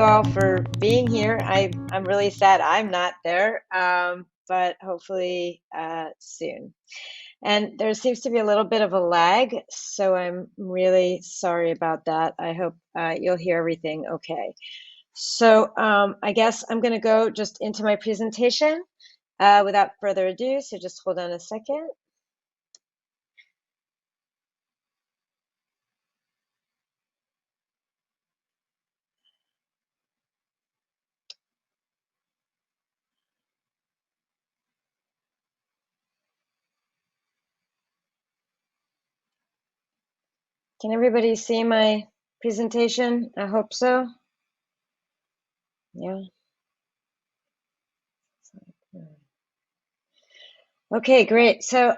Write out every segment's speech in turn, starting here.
you all for being here. I'm really sad I'm not there, but hopefully soon. And there seems to be a little bit of a lag, so I'm really sorry about that. I hope you'll hear everything okay. So I guess I'm going to go just into my presentation without further ado, so just hold on a second. Can everybody see my presentation? I hope so. Yeah. Okay, great. So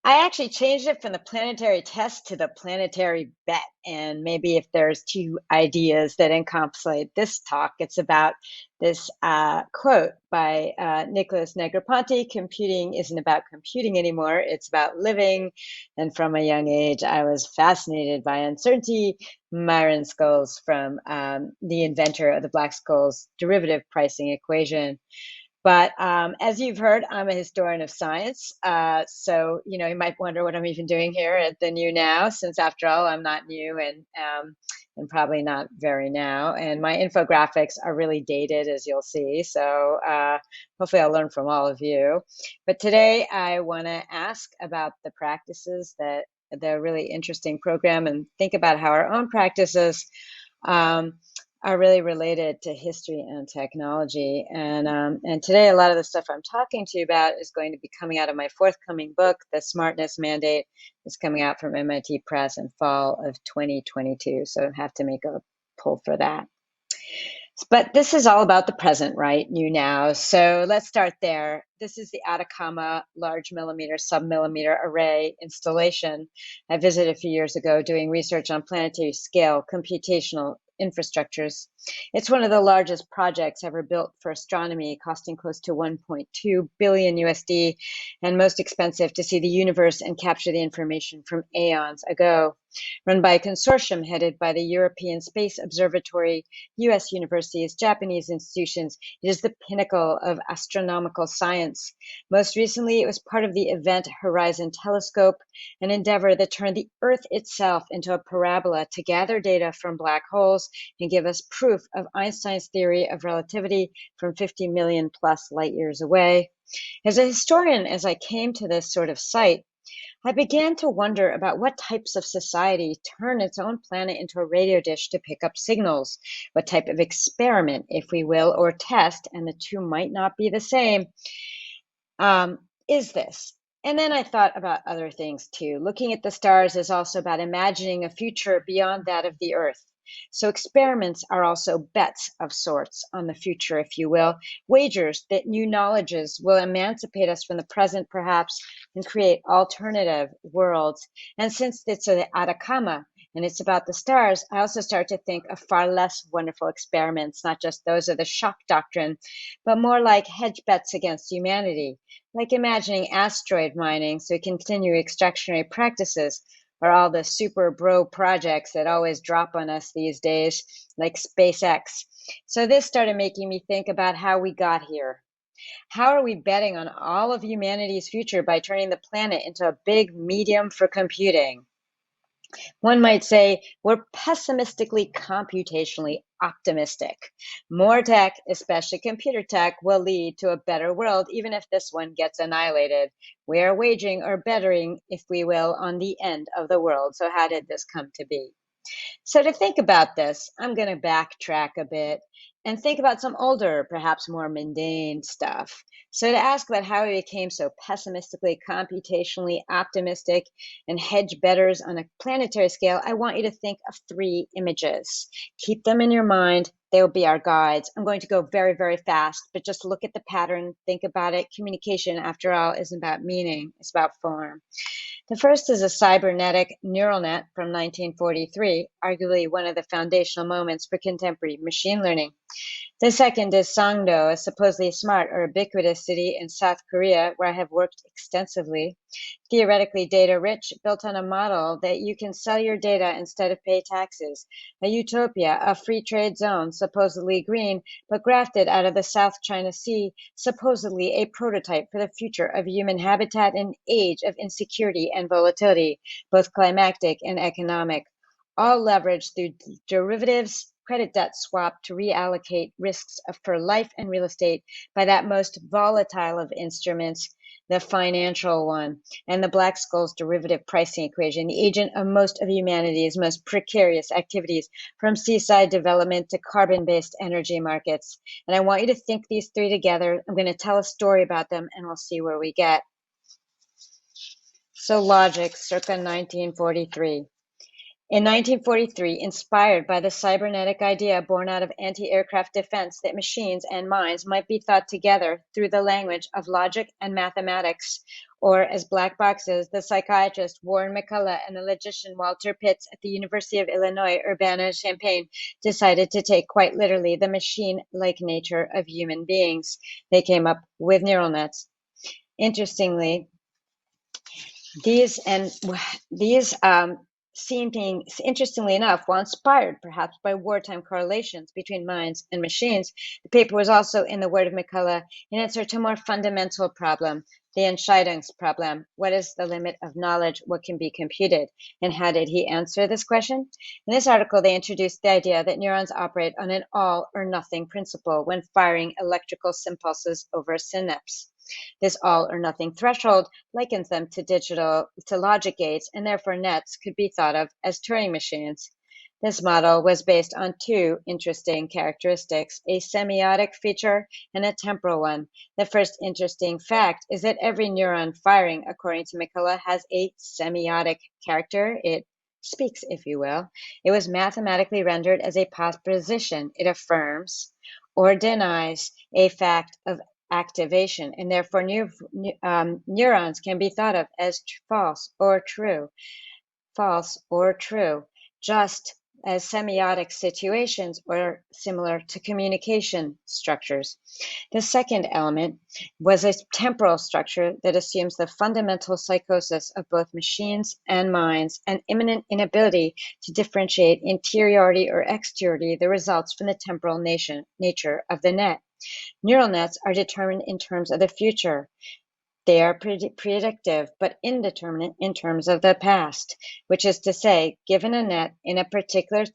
I actually changed it from the planetary test to the planetary bet. And maybe if there's two ideas that encapsulate this talk, it's about this quote by Nicholas Negroponte: "Computing isn't about computing anymore, it's about living." And from a young age, I was fascinated by uncertainty. Myron Scholes, from the inventor of the Black-Scholes derivative pricing equation. But as you've heard, I'm a historian of science. So, you might wonder what I'm even doing here at the New Now, since after all, I'm not new and probably not very now. And my infographics are really dated, as you'll see. So hopefully I'll learn from all of you. But today I want to ask about the practices that the really interesting program, and think about how our own practices are really related to history and technology. And today, a lot of the stuff I'm talking to you about is going to be coming out of my forthcoming book, The Smartness Mandate. It's coming out from MIT Press in fall of 2022. So I have to make a pull for that. But this is all about the present, right? New Now. So let's start there. This is the Atacama large millimeter submillimeter array installation I visited a few years ago doing research on planetary scale computational infrastructures. It's one of the largest projects ever built for astronomy, costing close to 1.2 billion USD, and most expensive to see the universe and capture the information from aeons ago. Run by a consortium headed by the European Space Observatory, US universities, Japanese institutions, it is the pinnacle of astronomical science. Most recently, it was part of the Event Horizon Telescope, an endeavor that turned the Earth itself into a parabola to gather data from black holes and give us proof of Einstein's theory of relativity from 50 million plus light years away. As a historian, as I came to this sort of site, I began to wonder about what types of society turn its own planet into a radio dish to pick up signals, what type of experiment, if we will, or test, and the two might not be the same, is this? And then I thought about other things too. Looking at the stars is also about imagining a future beyond that of the Earth. So experiments are also bets of sorts on the future, if you will, wagers that new knowledges will emancipate us from the present, perhaps, and create alternative worlds. And since it's an Atacama and it's about the stars, I also start to think of far less wonderful experiments, not just those of the shock doctrine, but more like hedge bets against humanity, like imagining asteroid mining so we can continue extractionary practices, or all the super bro projects that always drop on us these days, like SpaceX. So this started making me think about how we got here. How are we betting on all of humanity's future by turning the planet into a big medium for computing? One might say we're pessimistically computationally optimistic. More tech, especially computer tech, will lead to a better world, even if this one gets annihilated. We are waging or bettering, if we will, on the end of the world. So how did this come to be? So to think about this, I'm going to backtrack a bit and think about some older, perhaps more mundane stuff. So to ask about how we became so pessimistically, computationally optimistic and hedge betters on a planetary scale, I want you to think of three images. Keep them in your mind. They will be our guides. I'm going to go very, very fast, but just look at the pattern, think about it. Communication, after all, isn't about meaning, it's about form. The first is a cybernetic neural net from 1943, arguably one of the foundational moments for contemporary machine learning. The second is Sangdo, a supposedly smart or ubiquitous city in South Korea where I have worked extensively. Theoretically data rich, built on a model that you can sell your data instead of pay taxes. A utopia, a free trade zone, supposedly green, but grafted out of the South China Sea, supposedly a prototype for the future of human habitat in age of insecurity and volatility, both climactic and economic. All leveraged through derivatives, credit debt swap to reallocate risks for life and real estate by that most volatile of instruments, the financial one, and the Black Skull's derivative pricing equation, the agent of most of humanity's most precarious activities, from seaside development to carbon-based energy markets. And I want you to think these three together. I'm going to tell a story about them, and we'll see where we get. So logic, circa 1943. In 1943, inspired by the cybernetic idea born out of anti-aircraft defense that machines and minds might be thought together through the language of logic and mathematics, or as black boxes, the psychiatrist Warren McCullough and the logician Walter Pitts at the University of Illinois Urbana-Champaign decided to take quite literally the machine-like nature of human beings. They came up with neural nets. Interestingly, these seeming, interestingly enough, while inspired perhaps by wartime correlations between minds and machines, the paper was also, in the word of McCullough, an answer to a more fundamental problem, the Entscheidungsproblem. What is the limit of knowledge? What can be computed? And how did he answer this question? In this article, they introduced the idea that neurons operate on an all or nothing principle when firing electrical impulses over a synapse. This all or nothing threshold likens them to logic gates, and therefore nets could be thought of as Turing machines. This model was based on two interesting characteristics, a semiotic feature and a temporal one. The first interesting fact is that every neuron firing, according to McCullough, has a semiotic character. It speaks, if you will. It was mathematically rendered as a proposition. It affirms or denies a fact of activation, and therefore neurons can be thought of as false or true, just as semiotic situations are similar to communication structures. The second element was a temporal structure that assumes the fundamental psychosis of both machines and minds, an imminent inability to differentiate interiority or exteriority that results from the temporal nature of the net. Neural nets are determined in terms of the future. They are predictive, but indeterminate in terms of the past, which is to say, given a net in a particular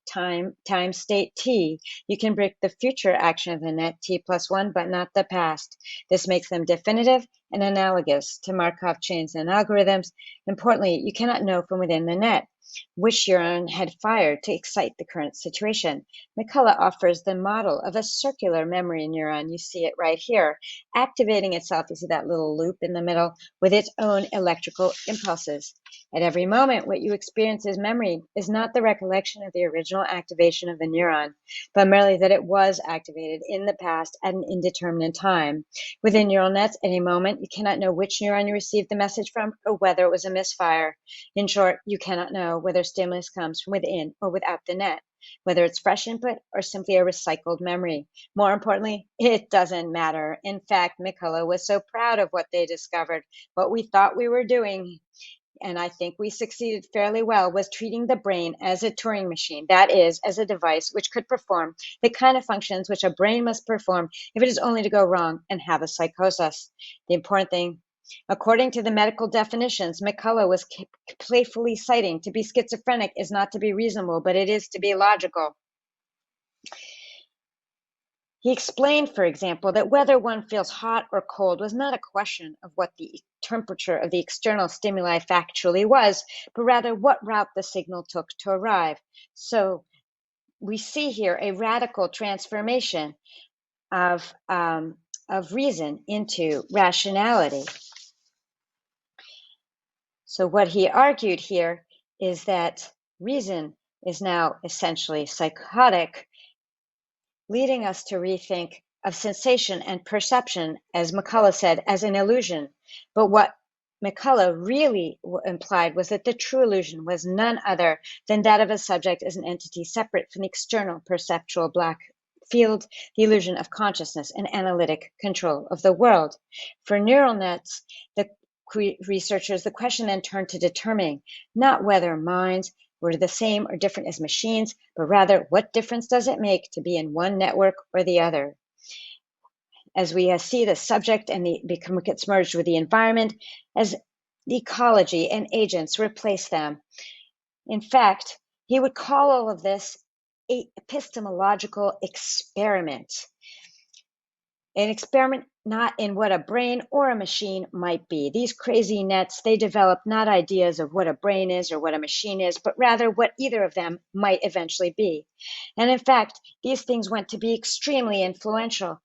time state t, you can predict the future action of the net t+1, but not the past. This makes them definitive and analogous to Markov chains and algorithms. Importantly, you cannot know from within the net which neuron had fired to excite the current situation. McCullough offers the model of a circular memory neuron. You see it right here, activating itself, you see that little loop in the middle, with its own electrical impulses. At every moment, what you experience as memory is not the recollection of the original activation of the neuron, but merely that it was activated in the past at an indeterminate time. Within neural nets, at any moment, you cannot know which neuron you received the message from or whether it was a misfire. In short, you cannot know whether stimulus comes from within or without the net, whether it's fresh input or simply a recycled memory. More importantly, it doesn't matter. In fact, McCullough was so proud of what they discovered. What we thought we were doing, and I think we succeeded fairly well, was treating the brain as a Turing machine, that is, as a device which could perform the kind of functions which a brain must perform if it is only to go wrong and have a psychosis. The important thing, according to the medical definitions, McCullough was playfully citing, to be schizophrenic is not to be reasonable, but it is to be logical. He explained, for example, that whether one feels hot or cold was not a question of what the temperature of the external stimuli factually was, but rather what route the signal took to arrive. So we see here a radical transformation of reason into rationality. So what he argued here is that reason is now essentially psychotic, leading us to rethink of sensation and perception, as McCullough said, as an illusion. But what McCullough really implied was that the true illusion was none other than that of a subject as an entity separate from the external perceptual black field, the illusion of consciousness and analytic control of the world. For neural nets, the researchers, the question then turned to determining not whether minds were the same or different as machines, but rather what difference does it make to be in one network or the other. As we see the subject and gets merged with the environment, as the ecology and agents replace them. In fact, he would call all of this an epistemological experiment. An experiment not in what a brain or a machine might be. These crazy nets, they develop not ideas of what a brain is or what a machine is, but rather what either of them might eventually be. And in fact, these things went to be extremely influential,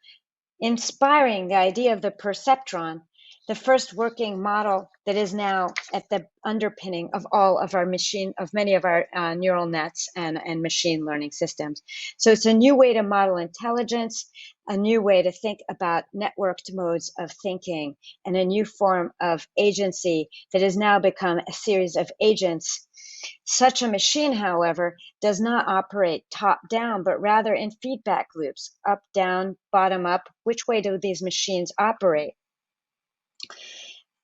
inspiring the idea of the perceptron, the first working model that is now at the underpinning of all of our many of our neural nets and machine learning systems. So it's a new way to model intelligence, a new way to think about networked modes of thinking, and a new form of agency that has now become a series of agents. Such a machine, however, does not operate top-down, but rather in feedback loops, up, down, bottom up. Which way do these machines operate?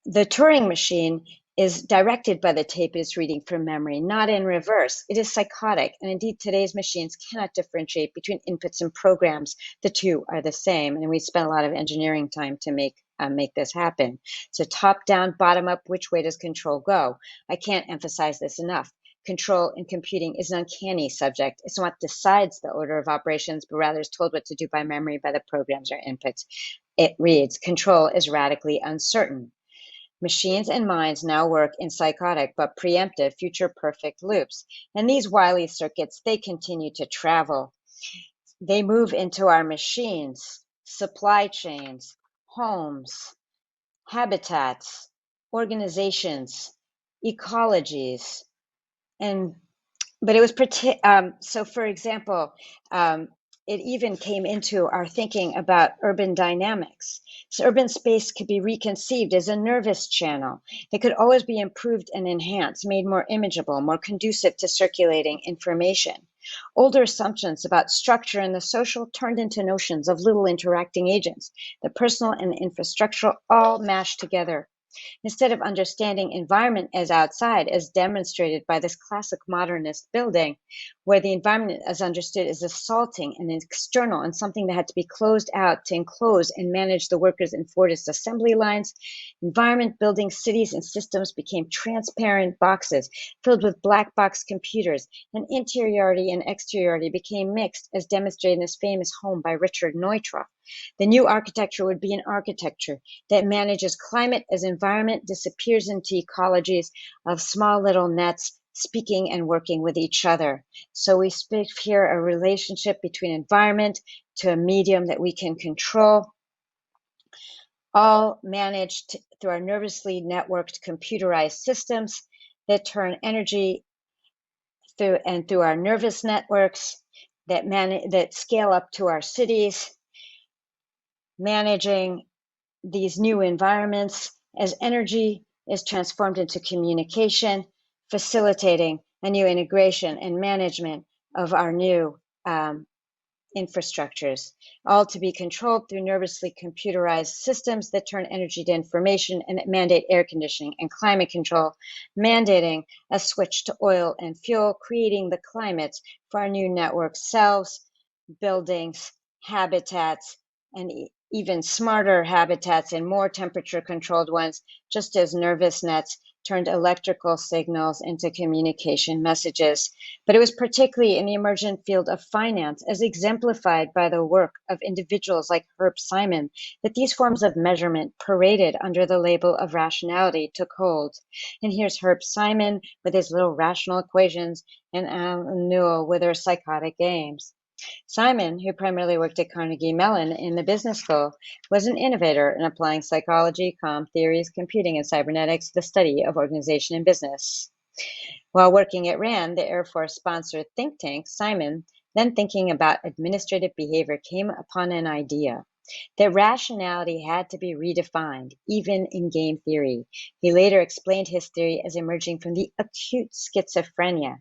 The Turing machine is directed by the tape it's reading from memory, not in reverse. It is psychotic, and indeed today's machines cannot differentiate between inputs and programs. The two are the same, and we spent a lot of engineering time to make this happen. So top down, bottom up, which way does control go? I can't emphasize this enough. Control in computing is an uncanny subject. It's not what decides the order of operations, but rather is told what to do by memory by the programs or inputs it reads. Control is radically uncertain. Machines and minds now work in psychotic but preemptive future perfect loops. And these wily circuits, they continue to travel. They move into our machines, supply chains, homes, habitats, organizations, ecologies, but it was so. For example, it even came into our thinking about urban dynamics. So urban space could be reconceived as a nervous channel. It could always be improved and enhanced, made more imageable, more conducive to circulating information. Older assumptions about structure and the social turned into notions of little interacting agents, the personal and the infrastructural all mashed together. Instead of understanding environment as outside, as demonstrated by this classic modernist building, where the environment as understood is assaulting and external and something that had to be closed out to enclose and manage the workers in Fordist assembly lines, environment, buildings, cities, and systems became transparent boxes filled with black box computers, and interiority and exteriority became mixed, as demonstrated in this famous home by Richard Neutra. The new architecture would be an architecture that manages climate as environment disappears into ecologies of small little nets speaking and working with each other. So we speak here a relationship between environment to a medium that we can control, all managed through our nervously networked computerized systems that turn energy through our nervous networks that scale up to our cities, managing these new environments as energy is transformed into communication, facilitating a new integration and management of our new infrastructures, all to be controlled through nervously computerized systems that turn energy to information and that mandate air conditioning and climate control, mandating a switch to oil and fuel, creating the climates for our new network selves, buildings, habitats, and even smarter habitats and more temperature controlled ones, just as nervous nets turned electrical signals into communication messages. But it was particularly in the emergent field of finance, as exemplified by the work of individuals like Herb Simon, that these forms of measurement paraded under the label of rationality took hold. And here's Herb Simon with his little rational equations, and Alan Newell with their psychotic games. Simon, who primarily worked at Carnegie Mellon in the business school, was an innovator in applying psychology, comm theories, computing, and cybernetics to the study of organization and business. While working at RAND, the Air Force-sponsored think tank, Simon, then thinking about administrative behavior, came upon an idea that rationality had to be redefined, even in game theory. He later explained his theory as emerging from the acute schizophrenia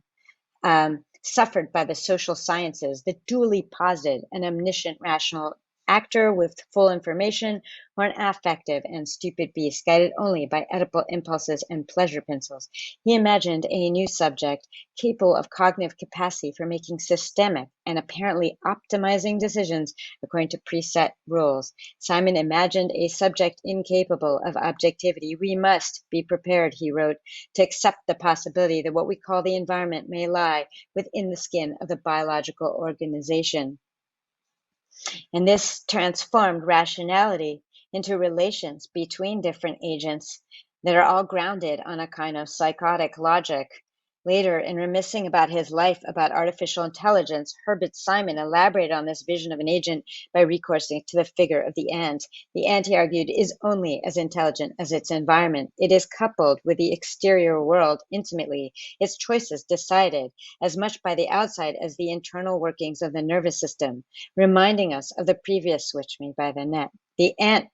suffered by the social sciences, the dually posited, an omniscient rational actor with full information, or an affective and stupid beast guided only by Oedipal impulses and pleasure pencils. He imagined a new subject capable of cognitive capacity for making systemic and apparently optimizing decisions according to preset rules. Simon imagined a subject incapable of objectivity. We must be prepared, he wrote, to accept the possibility that what we call the environment may lie within the skin of the biological organization. And this transformed rationality into relations between different agents that are all grounded on a kind of psychotic logic. Later, in reminiscing about his life about artificial intelligence, Herbert Simon elaborated on this vision of an agent by recoursing to the figure of the ant. The ant, he argued, is only as intelligent as its environment. It is coupled with the exterior world intimately, its choices decided as much by the outside as the internal workings of the nervous system, reminding us of the previous switch made by the net. The ant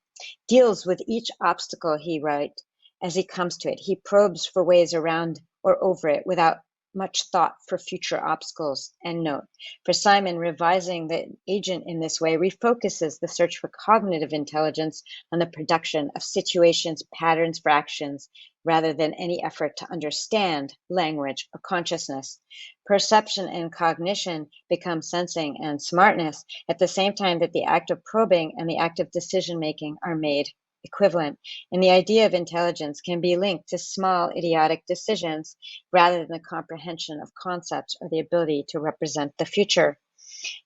deals with each obstacle, he writes, as he comes to it. He probes for ways around or over it without much thought for future obstacles. End note. For Simon, revising the agent in this way refocuses the search for cognitive intelligence on the production of situations, patterns for actions, rather than any effort to understand language or consciousness. Perception and cognition become sensing and smartness at the same time that the act of probing and the act of decision-making are made equivalent, and the idea of intelligence can be linked to small idiotic decisions rather than the comprehension of concepts or the ability to represent the future.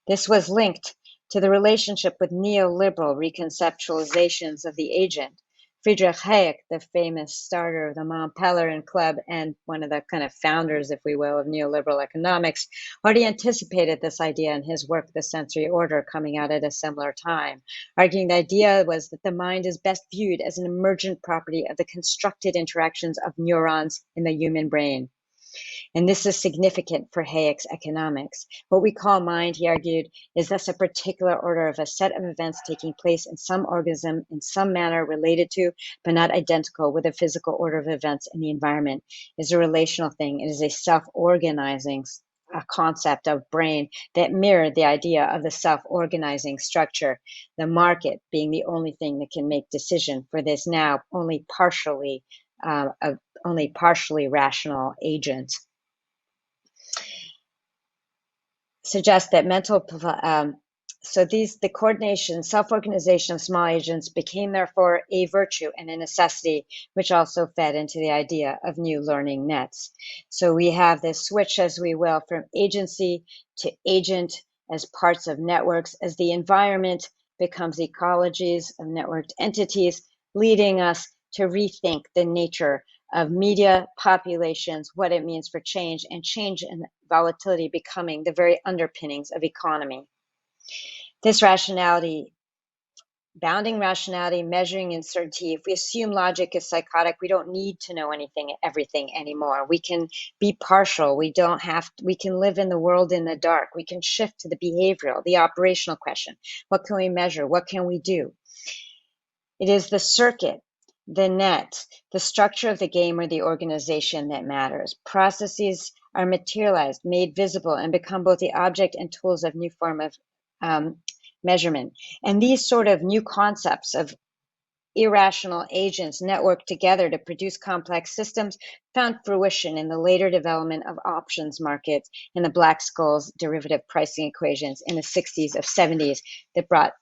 This was linked to the relationship with neoliberal reconceptualizations of the agent. Friedrich Hayek, the famous starter of the Mont Pelerin Club and one of the kind of founders, if we will, of neoliberal economics, already anticipated this idea in his work, The Sensory Order, coming out at a similar time, arguing the idea was that the mind is best viewed as an emergent property of the constructed interactions of neurons in the human brain. And this is significant for Hayek's economics. What we call mind, he argued, is thus a particular order of a set of events taking place in some organism in some manner related to, but not identical with the physical order of events in the environment. It is a relational thing. It is a self-organizing concept of brain that mirrored the idea of the self-organizing structure, the market being the only thing that can make decision for this now only partially rational agent. Suggest that the coordination, self-organization of small agents became therefore a virtue and a necessity, which also fed into the idea of new learning nets. So we have this switch, as we will, from agency to agent as parts of networks, as the environment becomes ecologies of networked entities, leading us to rethink the nature of media, populations, what it means for change, and change and volatility becoming the very underpinnings of economy. This rationality, bounding rationality, measuring uncertainty, if we assume logic is psychotic, we don't need to know everything anymore. We can be partial. We can live in the world in the dark. We can shift to the behavioral, the operational question. What can we measure? What can we do? It is the circuit, the net, the structure of the game or the organization that matters. Processes are materialized, made visible, and become both the object and tools of new form of measurement. And these sort of new concepts of irrational agents networked together to produce complex systems found fruition in the later development of options markets and the Black-Scholes derivative pricing equations in the 60s of 70s that brought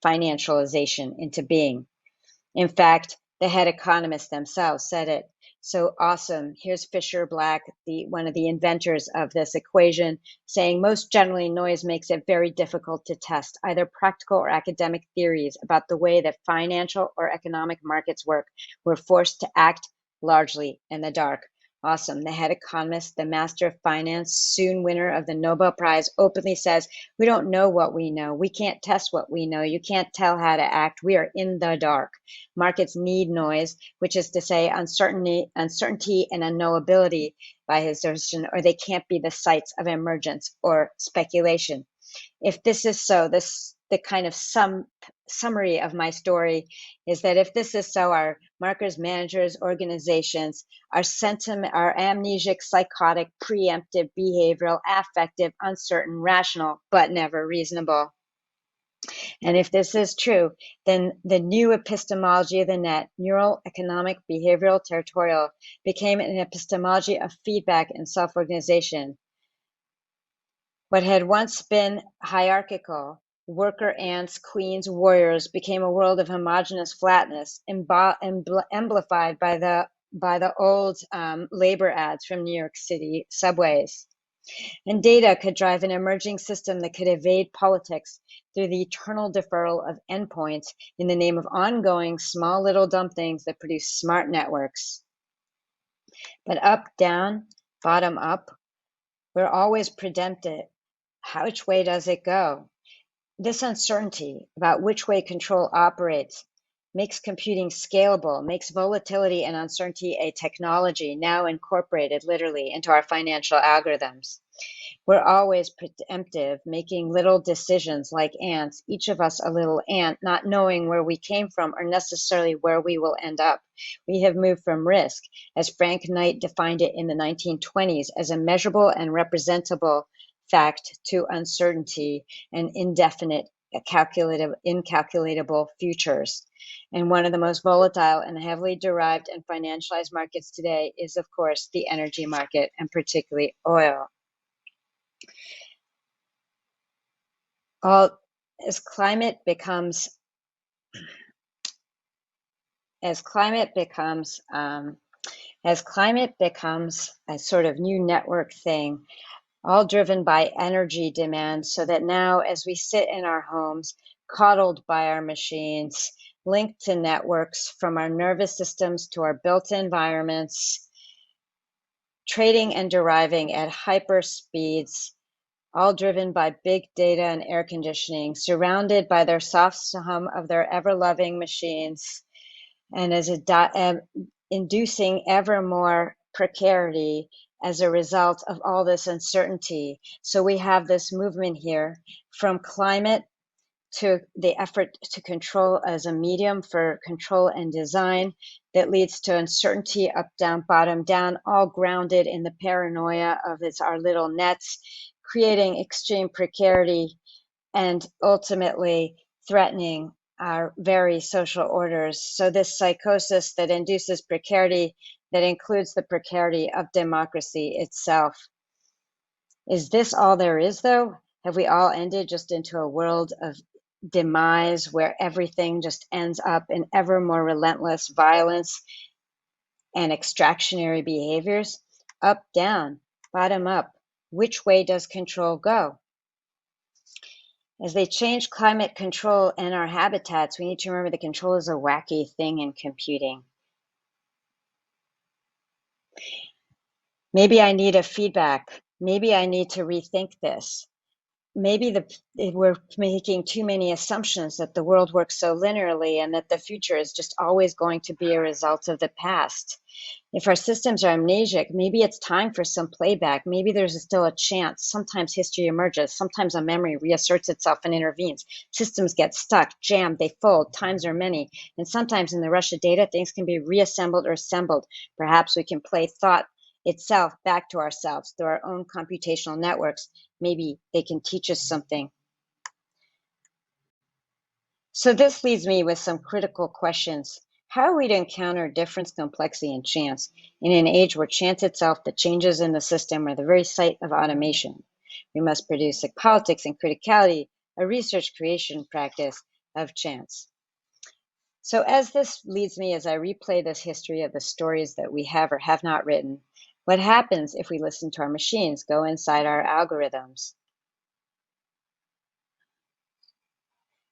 financialization into being. In fact, the head economists themselves said it so awesome. Here's Fisher Black, one of the inventors of this equation, saying most generally noise makes it very difficult to test either practical or academic theories about the way that financial or economic markets work. We're forced to act largely in the dark. Awesome. The head economist, the master of finance, soon winner of the Nobel Prize, openly says, we don't know what we know. We can't test what we know. You can't tell how to act. We are in the dark. Markets need noise, which is to say uncertainty and unknowability by his version, or they can't be the sites of emergence or speculation. If this is so, this the kind of summary of my story is that if this is so, our markers, managers, organizations are amnesic, psychotic, preemptive, behavioral, affective, uncertain, rational, but never reasonable. And if this is true, then the new epistemology of the net, neural, economic, behavioral, territorial, became an epistemology of feedback and self-organization. What had once been hierarchical, worker ants, queens, warriors, became a world of homogeneous flatness, amplified by the old labor ads from New York City subways. And data could drive an emerging system that could evade politics through the eternal deferral of endpoints in the name of ongoing small little dumb things that produce smart networks. But up, down, bottom up, we're always preempted. Which way does it go? This uncertainty about which way control operates makes computing scalable, makes volatility and uncertainty a technology now incorporated literally into our financial algorithms. We're always preemptive, making little decisions like ants, each of us a little ant, not knowing where we came from or necessarily where we will end up. We have moved from risk, as Frank Knight defined it in the 1920s, as a measurable and representable fact, to uncertainty and indefinite, incalculable futures. And one of the most volatile and heavily derived and financialized markets today is, of course, the energy market, and particularly oil. As climate becomes a sort of new network thing, all driven by energy demand, so that now as we sit in our homes, coddled by our machines, linked to networks from our nervous systems to our built environments, trading and deriving at hyper speeds, all driven by big data and air conditioning, surrounded by their soft hum of their ever-loving machines, and as inducing ever more precarity as a result of all this uncertainty. So we have this movement here from climate to the effort to control as a medium for control and design that leads to uncertainty, up, down, bottom, down, all grounded in the paranoia of our little nets, creating extreme precarity and ultimately threatening our very social orders. So this psychosis that induces precarity, that includes the precarity of democracy itself. Is this all there is, though? Have we all ended just into a world of demise where everything just ends up in ever more relentless violence and extractionary behaviors? Up, down, bottom up. Which way does control go? As they change climate control and our habitats, we need to remember that control is a wacky thing in computing. Maybe I need a feedback. Maybe I need to rethink this. Maybe we're making too many assumptions that the world works so linearly and that the future is just always going to be a result of the past. If our systems are amnesic, maybe it's time for some playback. Maybe there's still a chance. Sometimes history emerges. Sometimes a memory reasserts itself and intervenes. Systems get stuck, jammed, they fold. Times are many. And sometimes in the rush of data, things can be reassembled or assembled. Perhaps we can play thought itself back to ourselves through our own computational networks. Maybe they can teach us something. So this leaves me with some critical questions. How are we to encounter difference, complexity, and chance in an age where chance itself, the changes in the system, are the very site of automation? We must produce a politics and criticality, a research creation practice of chance. So as this leads me, as I replay this history of the stories that we have or have not written, what happens if we listen to our machines, go inside our algorithms?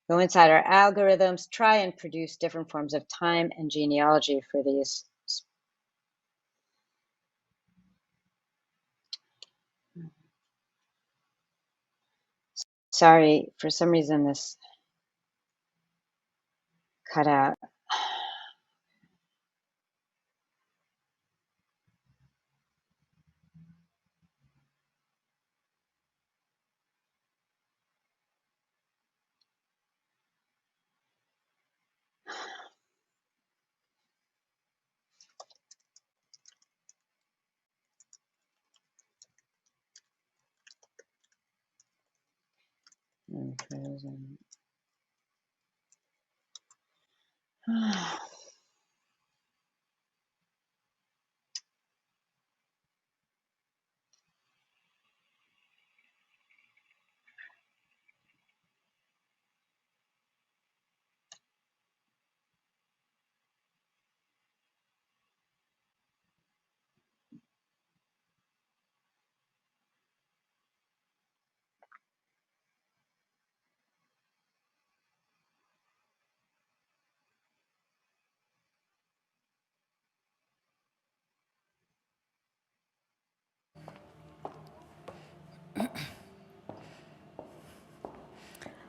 Go inside our algorithms, try and produce different forms of time and genealogy for these. Sorry, for some reason this cut out. Unfrozen.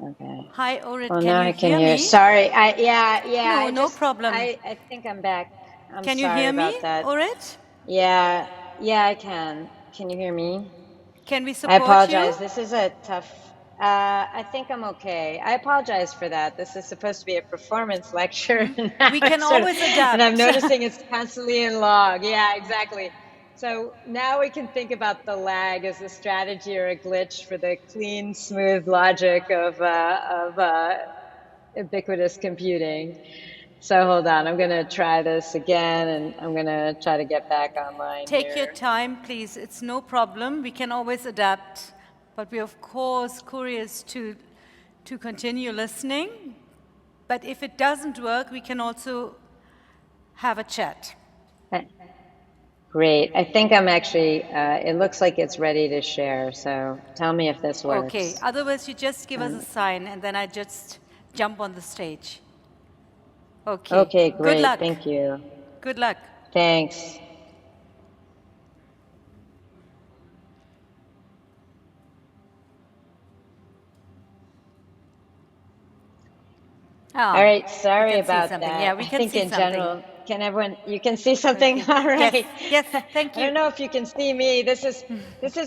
Okay. Hi, Orit. Well, Can now you I can hear hear. me? Sorry. Yeah. No, no problem. I think I'm back. I'm Can you sorry hear me, about that. Orit? Yeah, I can. Can you hear me? Can we I support you? apologize. This is a tough. I think I'm okay. I apologize for that. This is supposed to be a performance lecture, and now We can it's sort of, always and I'm adapt. noticing it's constantly in log. Yeah, exactly. So now we can think about the lag as a strategy or a glitch for the clean, smooth logic of ubiquitous computing. So hold on, I'm going to try this again, and I'm going to try to get back online Take your here. time, please. It's no problem. We can always adapt. But we're, of course, curious to continue listening. But if it doesn't work, we can also have a chat. Great. I think I'm actually, it looks like it's ready to share. So tell me if this Okay. works. Otherwise, you just give us a Um, sign, and then I just jump on the stage. Okay. okay, Good great. luck. Thank you. Good luck. Thanks. All Ah, right. we Sorry can see about something. that. Yeah, we I can think see in something. general, can everyone, you can see something? Okay. All Yes, right. yes, thank I you. don't know if you can see me. This is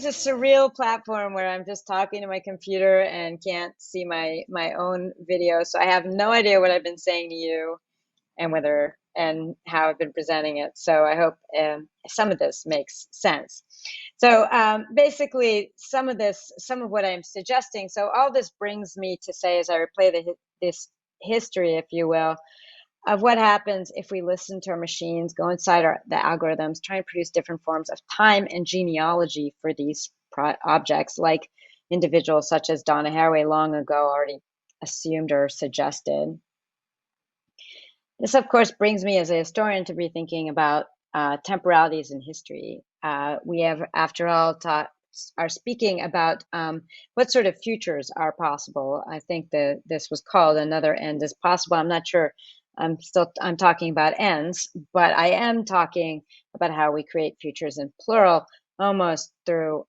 a surreal platform where I'm just talking to my computer and can't see my own video. So I have no idea what I've been saying to you and whether and how I've been presenting it. So I hope some of this makes sense. So basically, some of what I'm suggesting. So all this brings me to say, as I replay this history, if you will, of what happens if we listen to our machines, go inside the algorithms, try and produce different forms of time and genealogy for these objects, like individuals such as Donna Haraway long ago already assumed or suggested. This, of course, brings me as a historian to be thinking about temporalities in history. We have, after all, are speaking about what sort of futures are possible. I think that this was called Another End is Possible. I'm not sure. I'm talking about ends, but I am talking about how we create futures in plural, almost through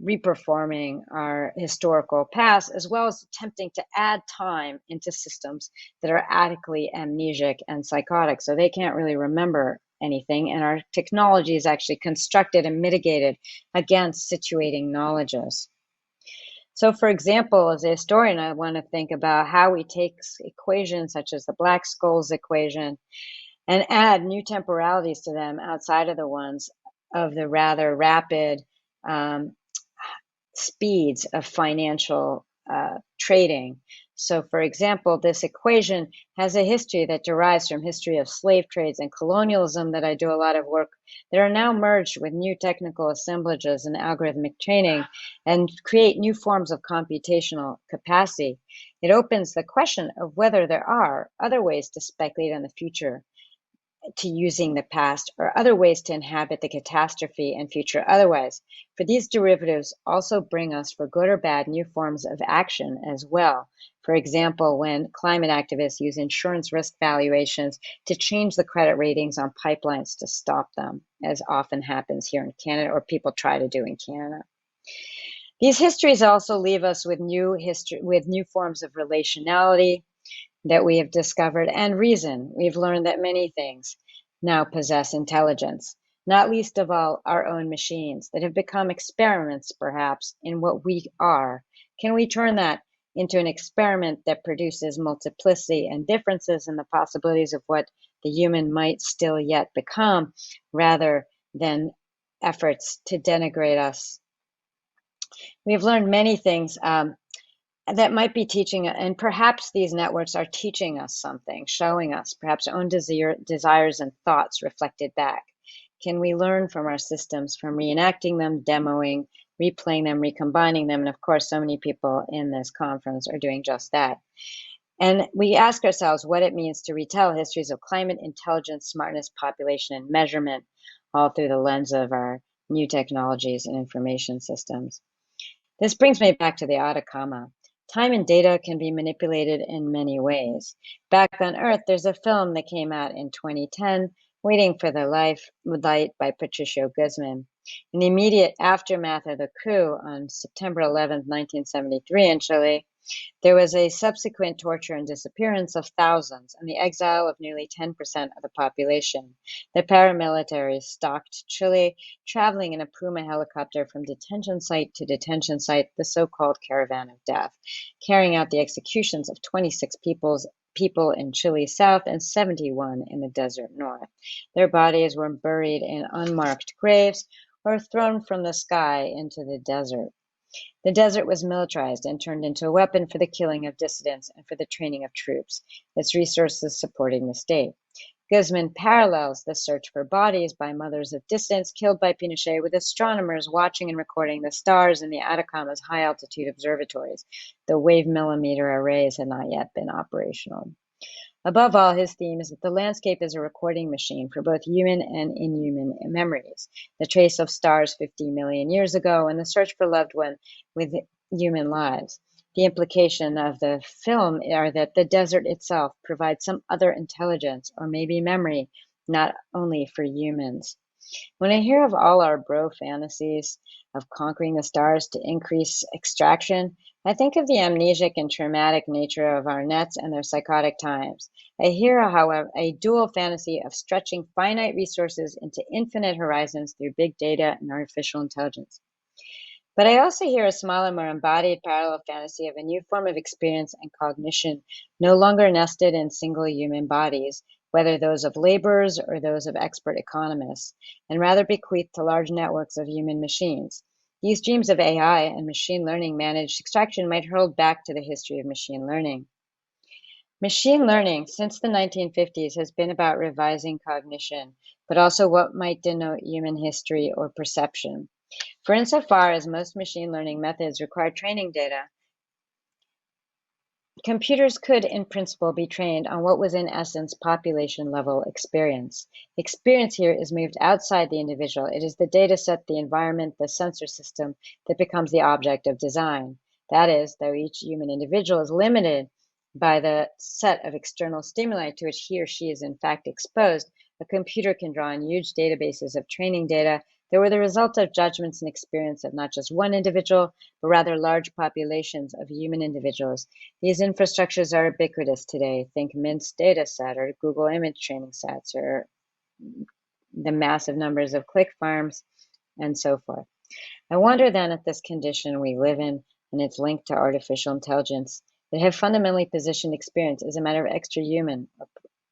reperforming our historical past, as well as attempting to add time into systems that are adequately amnesic and psychotic. So they can't really remember anything. And our technology is actually constructed and mitigated against situating knowledges. So, for example, as a historian, I want to think about how we take equations such as the Black-Scholes equation and add new temporalities to them outside of the ones of the rather rapid speeds of financial trading. So, for example, this equation has a history that derives from history of slave trades and colonialism that I do a lot of work that are now merged with new technical assemblages and algorithmic training and create new forms of computational capacity. It opens the question of whether there are other ways to speculate on the future, to using the past, or other ways to inhabit the catastrophe and future otherwise. For these derivatives also bring us, for good or bad, new forms of action as well. For example, when climate activists use insurance risk valuations to change the credit ratings on pipelines to stop them, as often happens here in Canada, or people try to do in Canada. These histories also leave us with new forms of relationality that we have discovered, and reason. We've learned that many things now possess intelligence, not least of all our own machines that have become experiments, perhaps, in what we are. Can we turn that into an experiment that produces multiplicity and differences in the possibilities of what the human might still yet become, rather than efforts to denigrate us? We've learned many things that might be teaching, and perhaps these networks are teaching us something, showing us perhaps our own desires and thoughts reflected back. Can we learn from our systems, from reenacting them, demoing, replaying them, recombining them? And of course, so many people in this conference are doing just that. And we ask ourselves what it means to retell histories of climate, intelligence, smartness, population, and measurement, all through the lens of our new technologies and information systems. This brings me back to the Atacama. Time and data can be manipulated in many ways. Back on Earth, there's a film that came out in 2010, Waiting for the Light by Patricio Guzman. In the immediate aftermath of the coup on September 11, 1973 in Chile, there was a subsequent torture and disappearance of thousands and the exile of nearly 10% of the population. The paramilitaries stalked Chile, traveling in a Puma helicopter from detention site to detention site, the so-called caravan of death, carrying out the executions of 26 people in Chile south and 71 in the desert north. Their bodies were buried in unmarked graves or thrown from the sky into the desert. The desert was militarized and turned into a weapon for the killing of dissidents and for the training of troops, its resources supporting the state. Guzman parallels the search for bodies by mothers of dissidents killed by Pinochet with astronomers watching and recording the stars in the Atacama's high-altitude observatories. The wave millimeter arrays had not yet been operational. Above all, his theme is that the landscape is a recording machine for both human and inhuman memories. The trace of stars 50 million years ago and the search for loved one with human lives. The implication of the film are that the desert itself provides some other intelligence or maybe memory, not only for humans. When I hear of all our bro fantasies of conquering the stars to increase extraction, I think of the amnesic and traumatic nature of our nets and their psychotic times. I hear, however, a dual fantasy of stretching finite resources into infinite horizons through big data and artificial intelligence. But I also hear a smaller, more embodied parallel fantasy of a new form of experience and cognition, no longer nested in single human bodies, whether those of laborers or those of expert economists, and rather bequeathed to large networks of human machines. These dreams of AI and machine learning managed extraction might hurl back to the history of machine learning. Machine learning, since the 1950s, has been about revising cognition, but also what might denote human history or perception. For insofar as most machine learning methods require training data, computers could, in principle, be trained on what was in essence population-level experience. Experience here is moved outside the individual. It is the data set, the environment, the sensor system that becomes the object of design. That is, though each human individual is limited by the set of external stimuli to which he or she is in fact exposed, a computer can draw on huge databases of training data that were the result of judgments and experience of not just one individual, but rather large populations of human individuals. These infrastructures are ubiquitous today. Think Mint's data set or Google image training sets or the massive numbers of click farms and so forth. I wonder then at this condition we live in and its link to artificial intelligence that have fundamentally positioned experience as a matter of extra-human or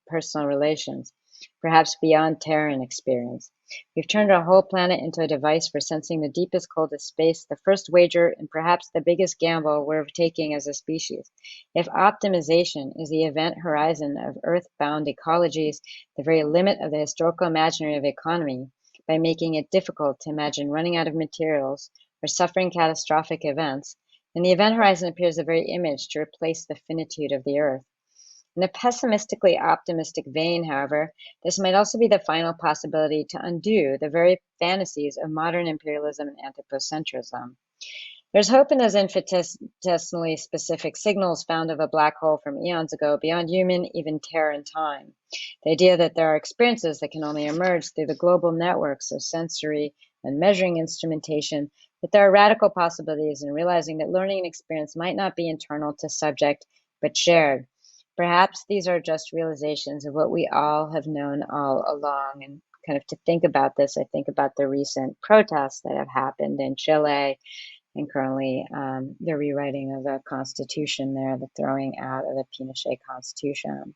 personal relations, perhaps beyond terran experience. We've turned our whole planet into a device for sensing the deepest, coldest space, the first wager and perhaps the biggest gamble we're taking as a species. If optimization is the event horizon of earth-bound ecologies, the very limit of the historical imaginary of economy, by making it difficult to imagine running out of materials or suffering catastrophic events, then the event horizon appears the very image to replace the finitude of the earth. In a pessimistically optimistic vein, however, this might also be the final possibility to undo the very fantasies of modern imperialism and anthropocentrism. There's hope in those infinitesimally specific signals found of a black hole from eons ago, beyond human, even terran time. The idea that there are experiences that can only emerge through the global networks of sensory and measuring instrumentation, that there are radical possibilities in realizing that learning and experience might not be internal to subject, but shared. Perhaps these are just realizations of what we all have known all along. And kind of to think about this, I think about the recent protests that have happened in Chile and currently the rewriting of the constitution there, the throwing out of the Pinochet constitution.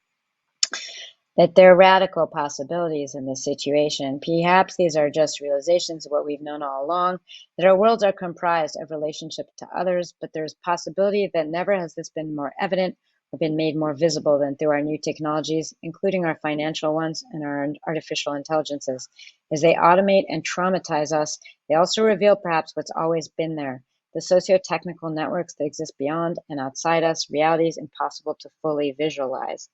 that there are radical possibilities in this situation. Perhaps these are just realizations of what we've known all along, that our worlds are comprised of relationship to others, but there's possibility that never has this been more evident or been made more visible than through our new technologies, including our financial ones and our artificial intelligences. As they automate and traumatize us, they also reveal perhaps what's always been there, the socio-technical networks that exist beyond and outside us, realities impossible to fully visualize.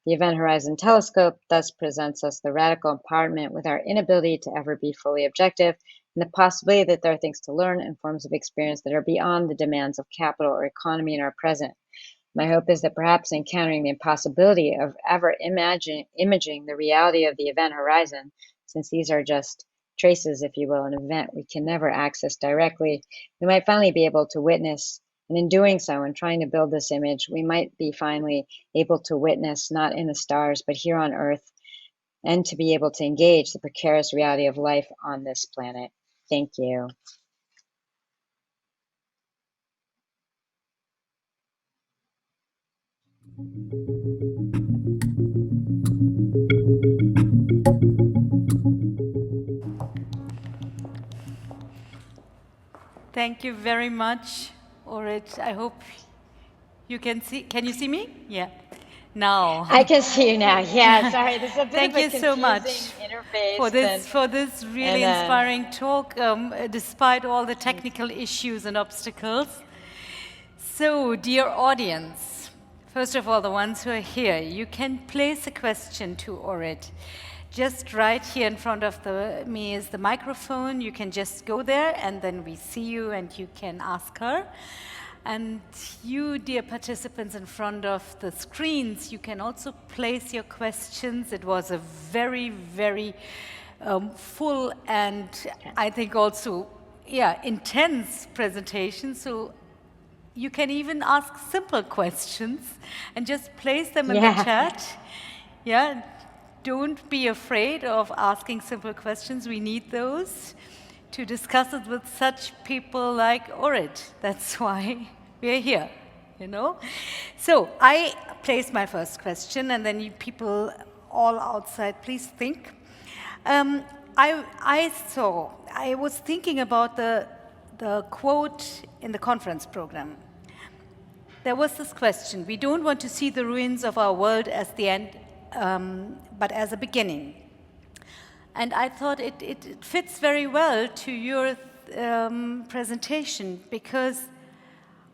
The Event Horizon Telescope thus presents us the radical empowerment with our inability to ever be fully objective, and the possibility that there are things to learn and forms of experience that are beyond the demands of capital or economy in our present. My hope is that perhaps encountering the impossibility of ever imaging the reality of the event horizon, since these are just traces, if you will, an event we can never access directly, we might finally be able to witness. And in doing so, in trying to build this image, we might be finally able to witness, not in the stars, but here on Earth, and to be able to engage the precarious reality of life on this planet. Thank you. Thank you very much, Orit. I hope you can see. Can you see me? Yeah. Now. I can see you now. Yeah, sorry. This is a bit Thank of a you so much interface. for this really inspiring talk, despite all the technical issues and obstacles. So, dear audience, first of all, the ones who are here, you can place a question to Orit. Just right here in front of me is the microphone. You can just go there, and then we see you, and you can ask her. And you, dear participants in front of the screens, you can also place your questions. It was a very, very full and I think also, intense presentation. So you can even ask simple questions and just place them in the chat. Yeah, don't be afraid of asking simple questions. We need those to discuss it with such people like Orit. That's why we're here, you know? So I place my first question, and then you people all outside, please think. I was thinking about the quote in the conference program. There was this question: we don't want to see the ruins of our world as the end, but as a beginning. And I thought it fits very well to your presentation, because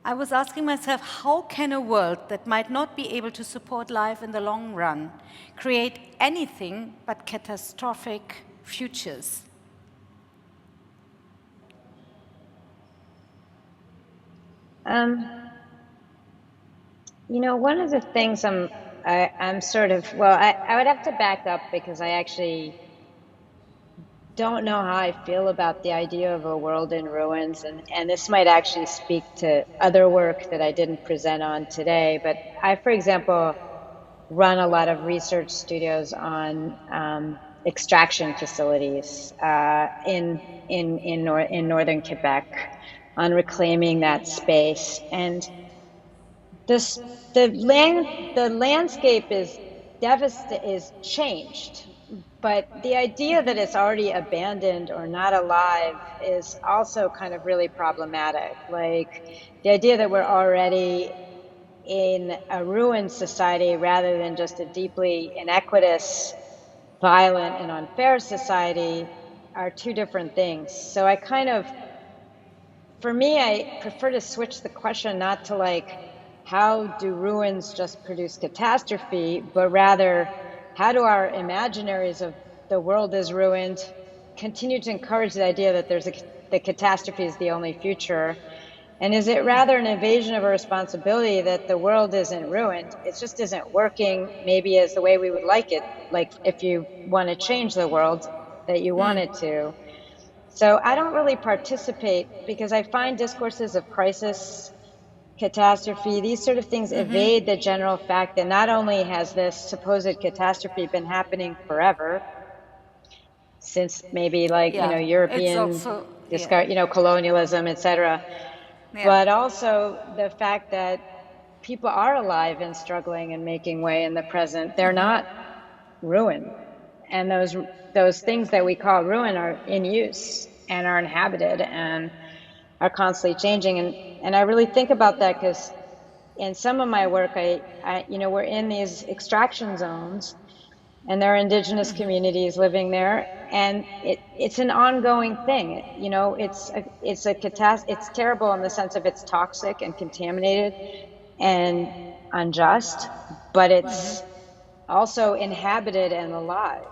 I was asking myself, how can a world that might not be able to support life in the long run create anything but catastrophic futures? You know, one of the things I'm sort of, well, I would have to back up, because I actually don't know how I feel about the idea of a world in ruins, and this might actually speak to other work that I didn't present on today. But I, for example, run a lot of research studios on extraction facilities in northern Quebec, on reclaiming that space. And the landscape is changed, but the idea that it's already abandoned or not alive is also kind of really problematic. Like the idea that we're already in a ruined society rather than just a deeply inequitous, violent, and unfair society are two different things. So for me, I prefer to switch the question not to like, how do ruins just produce catastrophe, but rather, how do our imaginaries of the world is ruined continue to encourage the idea that the catastrophe is the only future? And is it rather an invasion of a responsibility that the world isn't ruined, it just isn't working maybe as the way we would like it, like if you want to change the world that you want it to. So I don't really participate, because I find discourses of crisis, catastrophe, these sort of things evade the general fact that not only has this supposed catastrophe been happening forever, since maybe like, European colonialism, etc., but also the fact that people are alive and struggling and making way in the present. They're not ruin. And those things that we call ruin are in use and are inhabited and are constantly changing. And I really think about that because in some of my work, we're in these extraction zones, and there are indigenous communities living there, and it's an ongoing thing. It's a catastrophe. It's terrible in the sense of it's toxic and contaminated and unjust, but it's also inhabited and alive.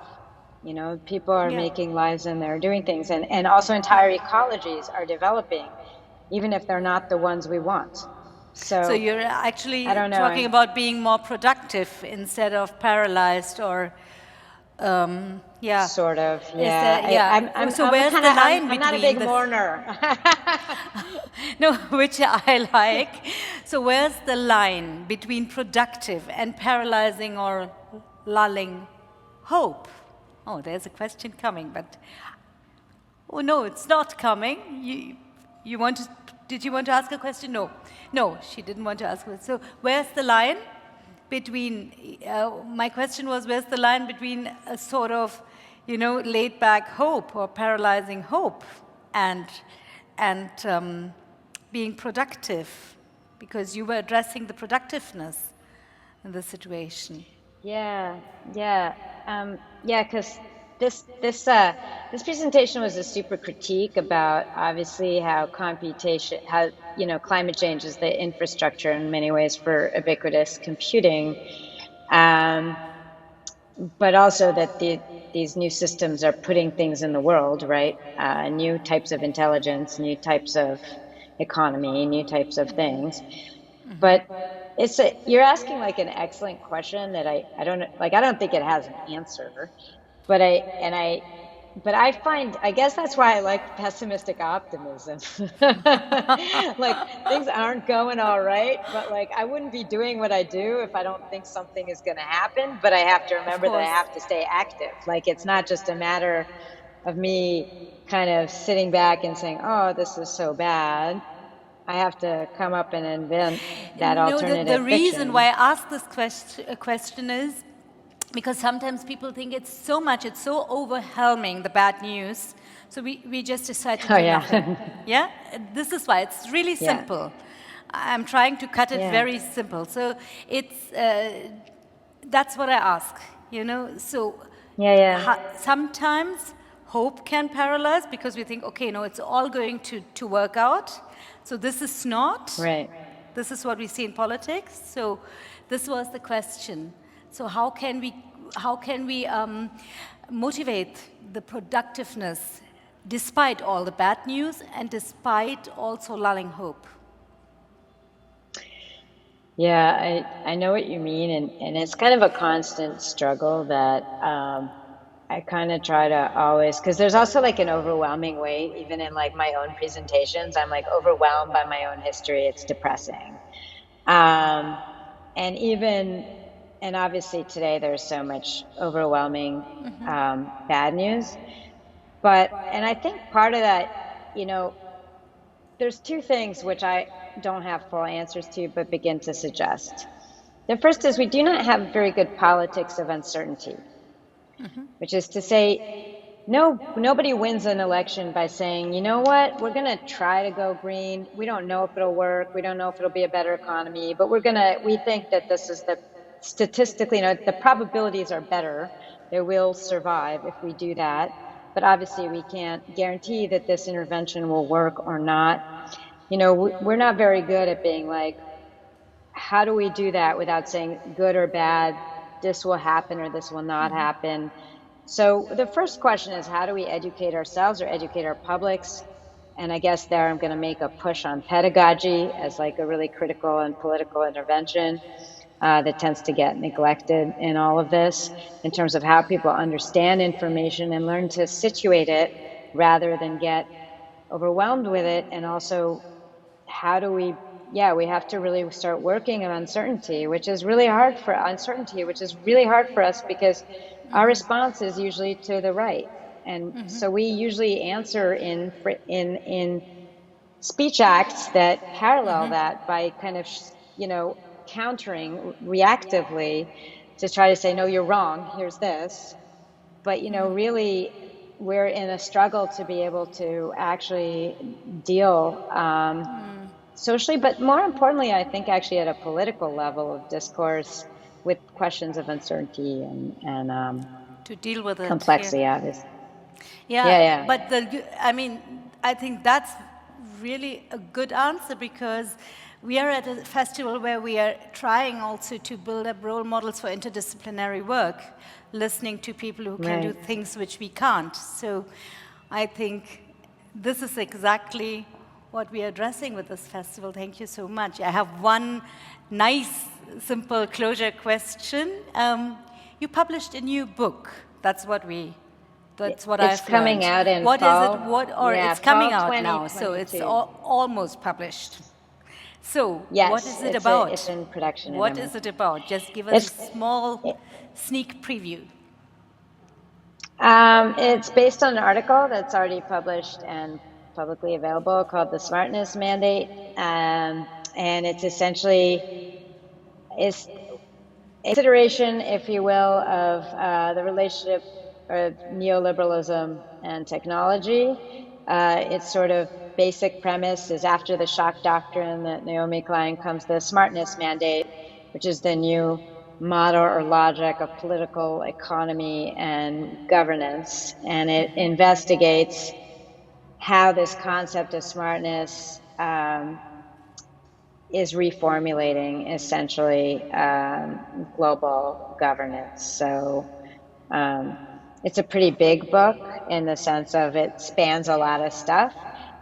People are Yeah. making lives in there, doing things, and also entire ecologies are developing, even if they're not the ones we want. So So you're I actually don't know. talking about being more productive instead of paralyzed, or yeah. Sort of, Is yeah. there, yeah. So where's the line I'm not a between big this? mourner. No, which I like. So where's the line between productive and paralyzing or lulling hope? Oh, there's a question coming, but oh no, it's not coming. You want to? Did you want to ask a question? No, no, she didn't want to ask a question. So where's the line between? My question was, where's the line between a sort of, laid back hope or paralyzing hope and being productive, because you were addressing the productiveness in the situation. Yeah, yeah, yeah. Because this presentation was a super critique about obviously how climate change is the infrastructure in many ways for ubiquitous computing, um, but also that these new systems are putting things in the world, right? New types of intelligence, new types of economy, new types of things. But you're asking like an excellent question that I don't like. I don't think it has an answer, but I find, I guess that's why I like pessimistic optimism. Like things aren't going all right, but like I wouldn't be doing what I do if I don't think something is going to happen. But I have to Of remember that I course. have to stay active. Like it's not just a matter of me kind of sitting back and saying, "Oh, this is so bad." I have to come up and invent that No, the alternative reason why fiction. I ask this question is because sometimes people think it's so overwhelming, the bad news, so we just decide to Oh do nothing. yeah. Yeah? This is why it's really Yeah. simple. I'm trying to cut it Yeah. very simple. So that's what I ask, So Yeah, yeah. sometimes hope can paralyze because we think, okay, no, it's all going to work out. So this is not. Right. This is what we see in politics. So this was the question. So how can we motivate the productiveness despite all the bad news and despite also lulling hope? Yeah, I know what you mean, and it's kind of a constant struggle that I kind of try to always, because there's also like an overwhelming weight, even in like my own presentations, I'm like overwhelmed by my own history. It's depressing. Um, and even, and obviously today there's so much overwhelming bad news. And I think part of that, you know, there's two things which I don't have full answers to, but begin to suggest. The first is we do not have very good politics of uncertainty, which is to say, no, nobody wins an election by saying, you know what, we're going to try to go green. We don't know if it'll work. We don't know if it'll be a better economy, but we think that this is statistically, the probabilities are better. They will survive if we do that. But obviously, we can't guarantee that this intervention will work or not. We're not very good at being like, how do we do that without saying good or bad, this will happen or this will not happen? So the first question is, how do we educate ourselves or educate our publics? And I guess there I'm going to make a push on pedagogy as like a really critical and political intervention that tends to get neglected in all of this in terms of how people understand information and learn to situate it rather than get overwhelmed with it. And also, how do we have to really start working on uncertainty, which is really hard for us because our response is usually to the right. And so we usually answer in speech acts that parallel that by kind of, countering reactively to try to say, no, you're wrong, here's this. But, really, we're in a struggle to be able to actually deal socially, but more importantly, I think actually at a political level of discourse with questions of uncertainty and To deal with it, yeah. complexity, obviously. Yeah, but I think that's really a good answer, because we are at a festival where we are trying also to build up role models for interdisciplinary work, listening to people who can do things which we can't. So I think this is exactly what we are addressing with this festival. Thank you so much. I have one nice, simple closure question. You published a new book. That's what I've coming learned. out in What fall. is it? It's coming out now, so it's almost published. So yes, what is it about? It's in production. What is it about? Just give us a small sneak preview. It's based on an article that's already published and publicly available called The Smartness Mandate. And it's essentially a consideration, if you will, of the relationship of neoliberalism and technology. Its sort of basic premise is, after the shock doctrine that Naomi Klein comes the Smartness Mandate, which is the new model or logic of political economy and governance. And it investigates how this concept of smartness is reformulating essentially global governance. So it's a pretty big book in the sense of it spans a lot of stuff,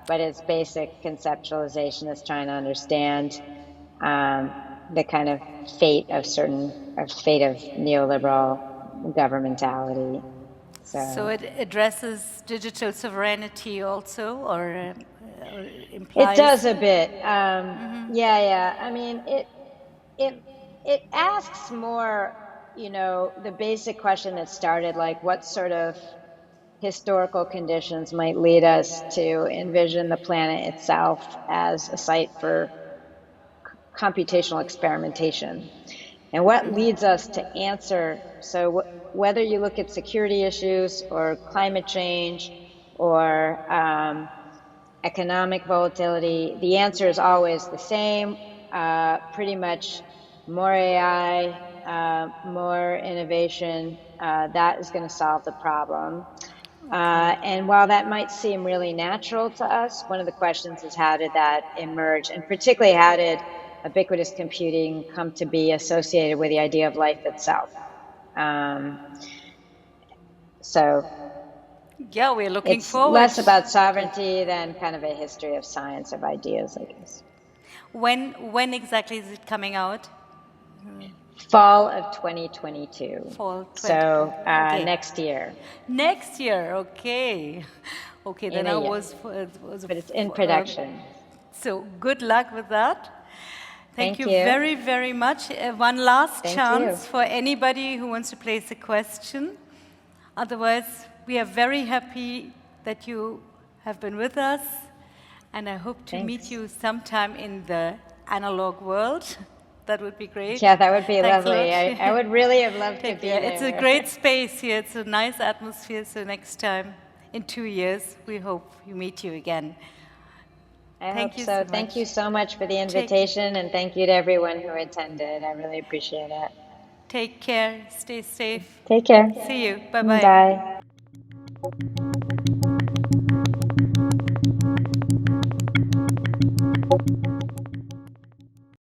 but its basic conceptualization is trying to understand the kind of fate of neoliberal governmentality. So it addresses digital sovereignty also, or implies? It does a bit. Yeah. I mean, it asks more, the basic question that started, like, what sort of historical conditions might lead us to envision the planet itself as a site for computational experimentation, and what leads us to answer. So whether you look at security issues or climate change or economic volatility, the answer is always the same. Pretty much more AI, more innovation, that is going to solve the problem. And while that might seem really natural to us, one of the questions is, how did that emerge? And particularly, how did ubiquitous computing come to be associated with the idea of life itself? Yeah, we're looking forward. It's less about sovereignty than kind of a history of science, of ideas, I guess. When exactly is it coming out? Fall of 2022. Fall 2022. So next year. Next year, okay. Okay, then but it's in production. So good luck with that. Thank you very, very much. One last chance for anybody who wants to place a question. Otherwise, we are very happy that you have been with us, and I hope to meet you sometime in the analog world. That would be great. Yeah, that would be lovely. I would really have loved to be there. It's a great space here. It's a nice atmosphere. So next time, in 2 years, we hope we meet you again. I hope so. Thank you so much for the invitation, and thank you to everyone who attended. I really appreciate it. Take care. Stay safe. Take care. See you. Bye-bye. Bye.